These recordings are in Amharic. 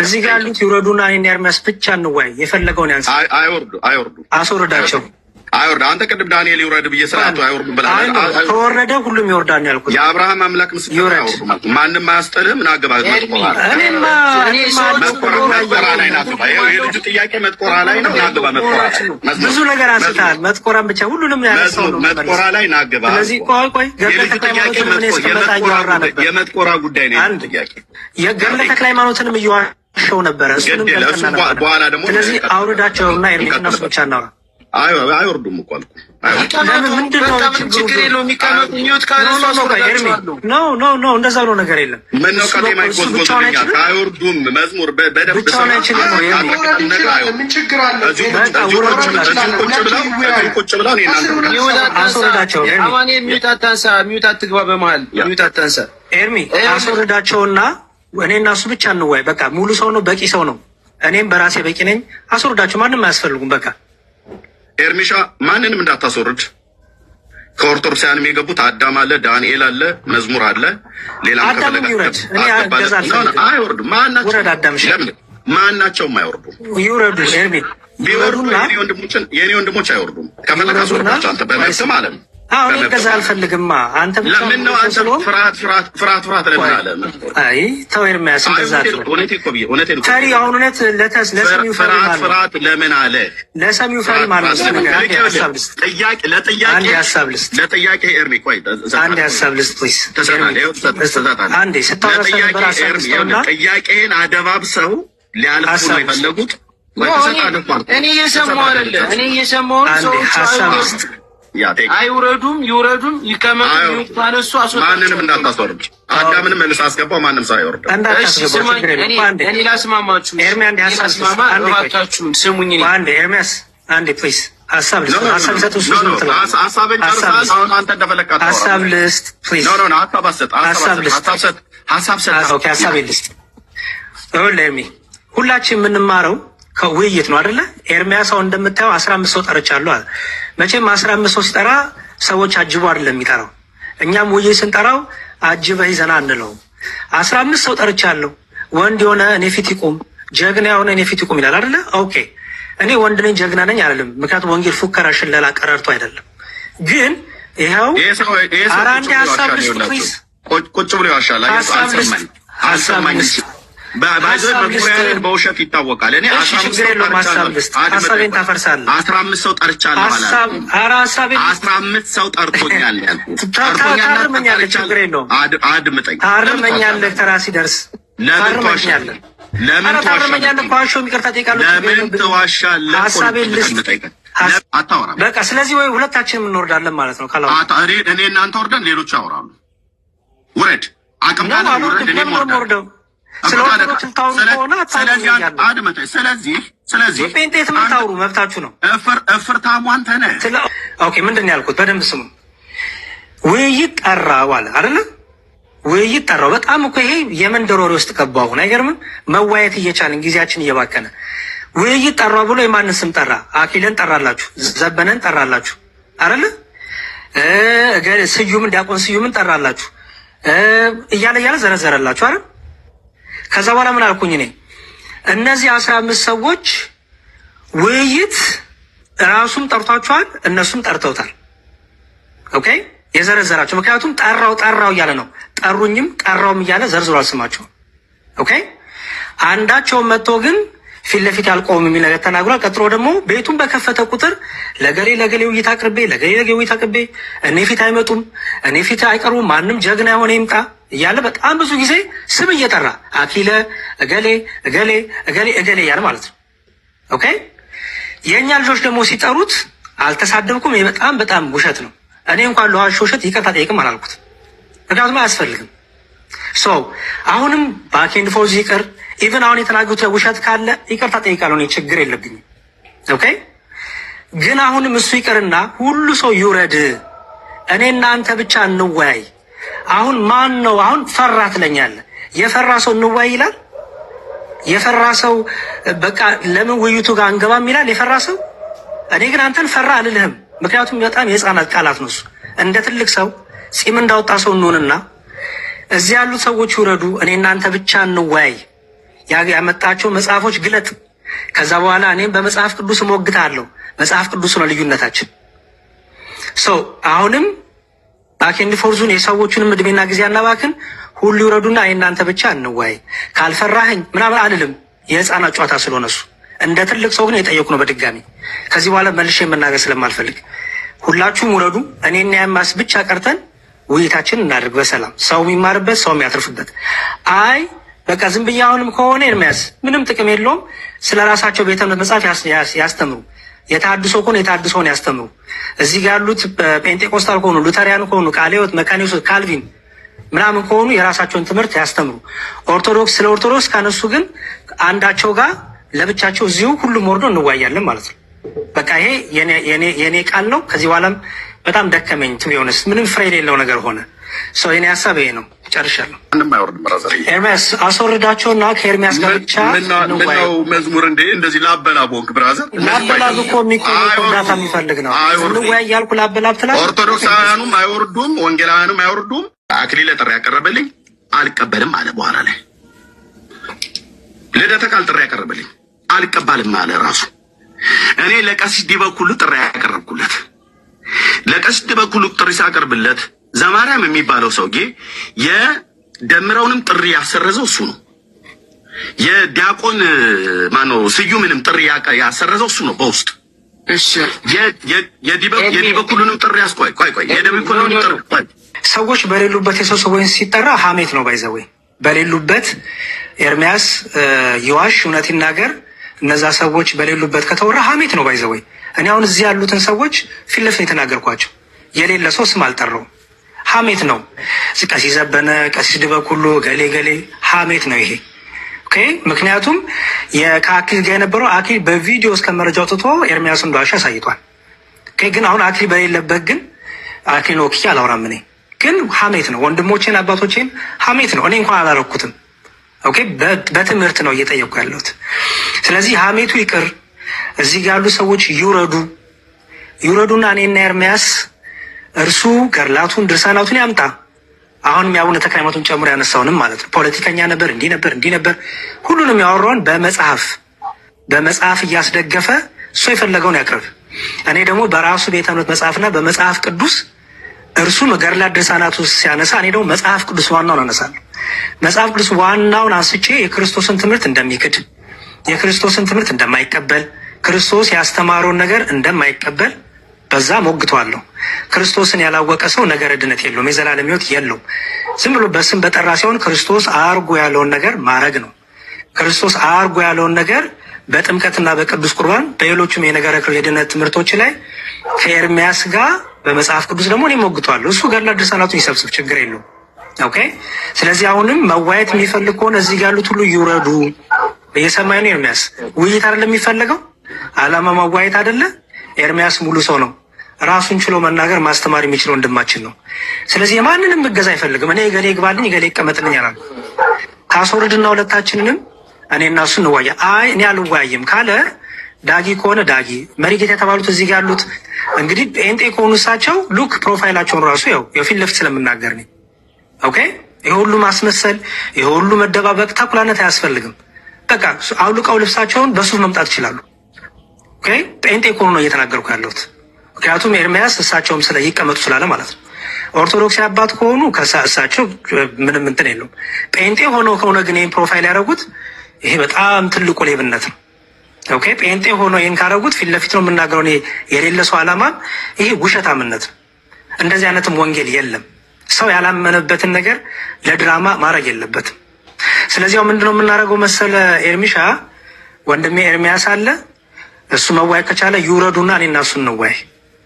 እዚህ ጋር ያሉት ይውረዱና እኔ ኤርሚያስ ብቻ እንወያይ። የፈለገውን ያንሳ። አይወርዱ አስወርዳቸው። አይወርድ። አንተ ቅድም ዳንኤል ይውረድ ብዬ ስርዓቱ አይወርዱ ብለሃል። ከወረደ ሁሉም ይወርዳል ያልኩት። የአብርሃም አምላክ ምስክር አይወርዱ። ማንም አያስጥልህ። ምን አገባህ? መጥቆራ ላይ ናግባ። የልጁ ጥያቄ መጥቆራ ላይ ነው። ናግባ መጥቆራ። ብዙ ነገር አንስተሃል። መጥቆራን ብቻ ሁሉንም ያነሳው ነው። መጥቆራ ላይ ናግባ። ስለዚህ ቆይ የልጁ ጥያቄ የመጥቆራ ጉዳይ ነው። ጥያቄ የገድለ ተክለ ሃይማኖትንም እየዋሸው ነበረ። እሱንም በኋላ ደግሞ ስለዚህ አውርዳቸውና ኤርሚያስ እነሱ ብቻ እናውራ። አይወርዱም እኮ አልኩ። ምንድነው ችግር የለውም። የሚቀመጥ ሚውት ካለሱ ኖ እንደዛ ብሎ ነገር የለም። ምን ነው ቀጤማ ይጎዝጎዝልኛል። አይወርዱም። መዝሙር በደንብ ብቻውን አይችልም። ምን ችግር አለ? ቁጭ ብለው አስወርዳቸው። ሚውት አትግባ። በመሀል ሚውት አታንሳ። ኤርሚ አስወርዳቸውና እኔ እና እሱ ብቻ እንወያይ። በቃ ሙሉ ሰው ነው፣ በቂ ሰው ነው። እኔም በራሴ በቂ ነኝ። አስወርዳቸው። ማንም አያስፈልጉም። በቃ ኤርሚሻ ማንንም እንዳታስወርድ። ከኦርቶዶክሳውያንም የገቡት አዳም አለ፣ ዳንኤል አለ፣ መዝሙር አለ። ሌላም አዳም ይውረድ። እኔ አይወርዱ። ማናቸውም አይወርዱ። ይውረዱ። ኤርሚ ቢወርዱና የኔ ወንድሞች አይወርዱም። ከፈለግ አስወርዳቸው አንተ በመብት ማለት ነው። እኔ ገዛ አልፈልግማ። አንተ ብቻ ለምን ነው አንተ ፍርሃት ለምን አለ? አይ ተው ኤርሚያስ፣ እንደዛ ነው። እውነቴን ፈሪ አሁን እውነት ለሰሚው ፈሪ ማለት ፍርሃት ለምን አለ? ለሰሚው ፈሪ ማለት ነው። ለጥያቄ ኤርሚ ቆይ አንድ ሀሳብ ልስጥ ፕሊዝ። አንዴ ጥያቄህን አደባብሰው ሊያልፉ ነው የፈለጉት። እኔ እየሰማሁ አይደለ? እኔ እየሰማሁ ሰዎች አይውረዱም ይውረዱም ይቀመጡ ይፋነሱ። ማንንም እንዳታስወርድ። አዳምንም መልስ አስገባው። ማንም ሰው አይወርድ። እኔ ላስማማችሁ። ኤርሚ አንዴ ሀሳብ እባካችሁ ስሙኝ። አንዴ ኤርሚያስ አንዴ ፕሊዝ ሀሳብ ልስጥ። ሀሳብ ልስጥ ፕሊዝ። ሀሳብ ልስጥ። ኤርሚ ሁላችን የምንማረው ከውይይት ነው አይደለ? ኤርሚያስ አሁን እንደምታየው 15 ሰው ጠርቻለሁ አለ። መቼም 15 ሰው ሲጠራ ሰዎች አጅቦ አይደለም የሚጠራው። እኛም ውይይት ስንጠራው አጅበህ ይዘና አንለውም። 15 ሰው ጠርቻለሁ። ወንድ የሆነ እኔ ፊት ይቁም፣ ጀግና የሆነ እኔ ፊት ይቁም ይላል አይደለ? ኦኬ እኔ ወንድ ነኝ ጀግና ነኝ አይደለም። ምክንያቱም ወንጌል ፉከራ፣ ሽለላ፣ ቀረርቶ አይደለም። ግን ይኸው አራንዴ ሀሳብ ልስጥ ፕሊዝ። ቁጭ ብሎ ያሻል። አልሰማኝ በውሸት ይታወቃል። እኔ 15 ሰው ጠርቻለሁ ማለት 15 ሰው ጠርቶኛል ያልኩት አድምጠኝ። ታርመኛለህ ተራ ሲደርስ ታርመኛለህ። ለምን ትዋሻለህ? ሀሳቤን ልስጥ። በቃ ስለዚህ ወይ ሁለታችንም እንወርዳለን ማለት ነው። እኔ እናንተ ወርደን ሌሎች ያወራሉ። ውረድ። አቅም ወርደው ስለዚህ ጴንጤት የምታውሩ መብታችሁ ነው። እፍርታሙ አንተ ነህ። ኦኬ ምንድን ነው ያልኩት? በደንብ ስሙ። ውይይት ጠራው አለ አይደለ? ውይይት ጠራው። በጣም እኮ ይሄ የመንደር ወሬ ውስጥ ገባሁ። አሁን አይገርምም? መዋየት እየቻልን ጊዜያችን እየባከነ ውይይት ጠራው ብሎ የማንን ስም ጠራ? አኪለን ጠራላችሁ፣ ዘበነን ጠራላችሁ አይደለ? ስዩምን ዲያቆን ስዩምን ጠራላችሁ እያለ ዘረዘረላችሁ አይደል? ከዛ በኋላ ምን አልኩኝ እኔ? እነዚህ 15 ሰዎች ውይይት ራሱም ጠርቷቸዋል፣ እነሱም ጠርተውታል። ኦኬ የዘረዘራቸው ምክንያቱም ጠራው እያለ ነው። ጠሩኝም ጠራውም እያለ ዘርዝሯል ስማቸው። ኦኬ አንዳቸውን መጥቶ ግን ፊት ለፊት ያልቆም የሚል ነገር ተናግሯል። ቀጥሎ ደግሞ ቤቱን በከፈተ ቁጥር ለገሌ ውይይት አቅርቤ ውይይት አቅርቤ እኔ ፊት አይመጡም፣ እኔ ፊት አይቀርቡም፣ ማንም ጀግና የሆነ ይምጣ እያለ በጣም ብዙ ጊዜ ስም እየጠራ አኪለ እገሌ እያለ ማለት ነው። ኦኬ የእኛ ልጆች ደግሞ ሲጠሩት አልተሳደብኩም። ይህ በጣም ውሸት ነው። እኔ እንኳን ለዋሽ ውሸት ይቅርታ ጠይቅም አላልኩት፣ ምክንያቱም አያስፈልግም። አሁንም ባኬንድ ፎርዝ ይቅር ኢቨን አሁን የተናገሩት ውሸት ካለ ይቅርታ ጠይቃለሁ፣ እኔ ችግር የለብኝም። ኦኬ ግን አሁንም እሱ ይቅርና ሁሉ ሰው ይውረድ፣ እኔ እናንተ ብቻ እንወያይ። አሁን ማን ነው አሁን ፈራ ትለኛለህ? የፈራ ሰው እንወያይ ይላል። የፈራ ሰው በቃ ለምን ውይይቱ ጋር አንገባም ይላል የፈራ ሰው። እኔ ግን አንተን ፈራ አልልህም፣ ምክንያቱም በጣም የህፃናት ቃላት ነው እሱ። እንደ ትልቅ ሰው ጺም እንዳወጣ ሰው እንሆንና እዚህ ያሉት ሰዎች ይውረዱ፣ እኔ እናንተ ብቻ እንወያይ ያመጣቸው መጽሐፎች ግለጥ። ከዛ በኋላ እኔም በመጽሐፍ ቅዱስ እሞግታለሁ። መጽሐፍ ቅዱስ ነው ልዩነታችን። አሁንም ባኬንድ ፎርዙን የሰዎቹንም እድሜና ጊዜ አናባክን። ሁሉ ይውረዱና እናንተ ብቻ እንወያይ። ካልፈራህኝ ምናምን አልልም። የህፃናት ጨዋታ ስለሆነ እሱ እንደ ትልቅ ሰው ግን የጠየቁ ነው። በድጋሚ ከዚህ በኋላ መልሼ መናገር ስለማልፈልግ ሁላችሁም ውረዱ። እኔና ኤርሚያስ ብቻ ቀርተን ውይይታችን እናድርግ በሰላም ሰው የሚማርበት ሰው የሚያትርፍበት። አይ በቃ ዝም ብዬ አሁንም ከሆነ ኤርሚያስ ምንም ጥቅም የለውም። ስለ ራሳቸው ቤተ እምነት መጽሐፍ ያስተምሩ። የታድሶ ከሆነ የታድሶን ያስተምሩ። እዚህ ጋር ያሉት ጴንጤቆስታል ከሆኑ ሉተሪያን ከሆኑ ቃለ ሕይወት፣ መካነ ኢየሱስ፣ ካልቪን ምናምን ከሆኑ የራሳቸውን ትምህርት ያስተምሩ። ኦርቶዶክስ ስለ ኦርቶዶክስ ካነሱ ግን አንዳቸው ጋር ለብቻቸው እዚሁ ሁሉም ወርዶ እንዋያለን ማለት ነው። በቃ ይሄ የኔ ቃል ነው። ከዚህ በኋላም በጣም ደከመኝ ቢሆንስ ምንም ፍሬ የሌለው ነገር ሆነ። ሰው የኔ ሀሳብ ይሄ ነው። ጨርሻለሁ። ምንም አይወርድም። ብራዘር ኤርሚያስ አስወርዳቸውና ከኤርሚያስ ጋር ብቻ ምነው መዝሙር እንዴ እንደዚህ ላበላብ ወንክ ብራዘር ላበላብ እኮ እርዳታ የሚፈልግ ነው። እንወያይ ያልኩ ላበላብ ትላለህ። ኦርቶዶክሳውያኑም አይወርዱም፣ ወንጌላውያኑም አይወርዱም። አክሊለ ጥሪ ያቀረበልኝ አልቀበልም አለ። በኋላ ላይ ልደተ ቃል ጥሪ ያቀረበልኝ አልቀበልም አለ ራሱ። እኔ ለቀሲስ ዲበኩሉ ጥሪ ያቀረብኩለት ለቀሲስ ዲበኩሉ ጥሪ ሳቀርብለት ዘማርያም የሚባለው ሰውዬ የደምረውንም ጥሪ ያሰረዘው እሱ ነው። የዲያቆን ማነው ስዩምንም ጥሪ ያሰረዘው እሱ ነው በውስጥ። እሺ የዲበኩሉንም ጥሪ ቆይ የዲበኩሉንም ጥሪ ሰዎች በሌሉበት የሰው ሰዎች ሲጠራ ሀሜት ነው። ባይዘወይ በሌሉበት ኤርሚያስ ይዋሽ እውነት ይናገር። እነዛ ሰዎች በሌሉበት ከተወራ ሀሜት ነው። ባይዘወይ እኔ አሁን እዚህ ያሉትን ሰዎች ፊት ለፊት የተናገርኳቸው የሌለ ሰው ስም አልጠራው። ሀሜት ነው። ቀሲስ ዘበነ፣ ቀሲስ ድበኩሉ፣ ገሌ ገሌ ሀሜት ነው ይሄ። ኦኬ። ምክንያቱም ከአክሊል ጋር የነበረው አክሊል በቪዲዮ እስከ መረጃ አውጥቶ ኤርሚያስ እንዳዋሽ አሳይቷል። ኦኬ። ግን አሁን አክሊል በሌለበት ግን አክሊል ወክዬ አላወራም። እኔ ግን ሀሜት ነው። ወንድሞቼን አባቶቼን ሀሜት ነው። እኔ እንኳን አላረኩትም። ኦኬ። በትምህርት ነው እየጠየቁ ያለሁት። ስለዚህ ሀሜቱ ይቅር። እዚህ ጋር ያሉ ሰዎች ይውረዱና እኔና ኤርሚያስ እርሱ ገርላቱን ድርሳናቱን ያምጣ። አሁንም የአቡነ ተክለ ሃይማኖትን ጨምሮ ያነሳውንም ማለት ነው። ፖለቲከኛ ነበር፣ እንዲህ ነበር፣ ሁሉንም ያወራውን በመጽሐፍ እያስደገፈ እሱ የፈለገውን ያቅርብ። እኔ ደግሞ በራሱ ቤተ እምነት መጽሐፍና በመጽሐፍ ቅዱስ እርሱም ገርላት ድርሳናቱ ሲያነሳ እኔ ደግሞ መጽሐፍ ቅዱስ ዋናውን አነሳለሁ። መጽሐፍ ቅዱስ ዋናውን አንስቼ የክርስቶስን ትምህርት እንደሚክድ፣ የክርስቶስን ትምህርት እንደማይቀበል፣ ክርስቶስ ያስተማረውን ነገር እንደማይቀበል በዛ ሞግቷለሁ። ክርስቶስን ያላወቀ ሰው ነገረ ድነት የለውም፣ የዘላለም ሕይወት የለውም። ዝም ብሎ በስም በጠራ ሲሆን ክርስቶስ አርጎ ያለውን ነገር ማድረግ ነው። ክርስቶስ አርጎ ያለውን ነገር በጥምቀትና በቅዱስ ቁርባን በሌሎችም የነገረ የድነት ትምህርቶች ላይ ከኤርሚያስ ጋር በመጽሐፍ ቅዱስ ደግሞ እኔ ሞግቷለሁ። እሱ ገድላት ድርሳናቱን ይሰብስብ፣ ችግር የለውም። ኦኬ። ስለዚህ አሁንም መዋየት የሚፈልግ ከሆነ እዚህ ጋር ያሉት ሁሉ ይውረዱ። እየሰማኝ ነው። ኤርሚያስ ውይይት አይደለም የሚፈልገው፣ አላማ መዋየት አይደለ። ኤርሚያስ ሙሉ ሰው ነው። ራሱን ችሎ መናገር ማስተማር የሚችል ወንድማችን ነው። ስለዚህ የማንንም እገዛ አይፈልግም። እኔ ገሌ ይግባልኝ ገሌ ይቀመጥልኝ አላል። ካስወርድና ሁለታችንንም እኔ እና እሱ እንዋያ። አይ እኔ አልዋያይም ካለ ዳጊ ከሆነ ዳጊ መሪጌታ የተባሉት እዚህ ጋር ያሉት እንግዲህ ጴንጤ ከሆኑ እሳቸው ሉክ ፕሮፋይላቸውን ራሱ ያው የፊት ለፊት ስለምናገር ነው። ኦኬ። ይሄ ሁሉ ማስመሰል፣ ይሄ ሁሉ መደባበቅ፣ ተኩላነት አያስፈልግም። በቃ አውልቀው ልብሳቸውን በሱፍ መምጣት ይችላሉ። ኦኬ። ጴንጤ ከሆኑ ነው እየተናገርኩ ያለሁት። ምክንያቱም ኤርሚያስ እሳቸውም ስለ ይቀመጡ ስላለ ማለት ነው። ኦርቶዶክስ አባት ከሆኑ እሳቸው ምንም እንትን የለውም። ጴንጤ ሆነው ከሆነ ግን ይህን ፕሮፋይል ያደረጉት ይሄ በጣም ትልቁ ሌብነት ነው። ኦኬ። ጴንጤ ሆኖ ይህን ካደረጉት ፊት ለፊት ነው የምናገረው። የሌለ ሰው አላማም ይሄ ውሸታምነት ነው። እንደዚህ አይነትም ወንጌል የለም። ሰው ያላመነበትን ነገር ለድራማ ማድረግ የለበትም። ስለዚያው ምንድነው የምናደርገው መሰለ ኤርሚሻ ወንድሜ ኤርሚያስ አለ። እሱ መዋይ ከቻለ ይውረዱና እኔና እሱ እንዋይ።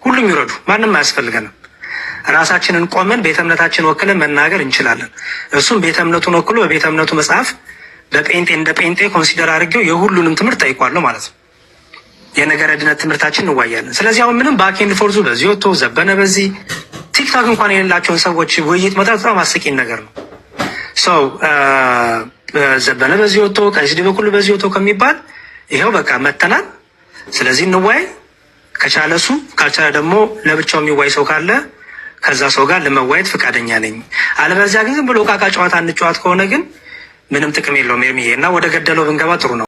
ሁሉም ይውረዱ፣ ማንም አያስፈልገንም። ራሳችንን ቆመን ቤተ እምነታችን ወክለን መናገር እንችላለን። እሱም ቤተ እምነቱን ወክሎ በቤተ እምነቱ መጽሐፍ በጴንጤ እንደ ጴንጤ ኮንሲደር አድርጌው የሁሉንም ትምህርት ጠይቋለሁ ማለት ነው። የነገረ ድነት ትምህርታችን እንዋያለን። ስለዚህ አሁን ምንም ባኬንድ ፎርዙ በዚህ ወጥቶ ዘበነ በዚህ ቲክታክ እንኳን የሌላቸውን ሰዎች ውይይት መጣት በጣም አስቂኝ ነገር ነው። ሰው ዘበነ በዚህ ወጥቶ ቀሲስ ዲበኩሉ በዚህ ወጥቶ ከሚባል ይኸው በቃ መተናል። ስለዚህ እንዋይ። ከቻለ እሱ ካልቻለ ደግሞ ለብቻው የሚዋይ ሰው ካለ ከዛ ሰው ጋር ለመዋየት ፈቃደኛ ነኝ። አለበለዚያ ግን ዝም ብሎ ቃቃ ጨዋታ እንጨዋት ከሆነ ግን ምንም ጥቅም የለውም ኤርሚዬ። እና ወደ ገደለው ብንገባ ጥሩ ነው።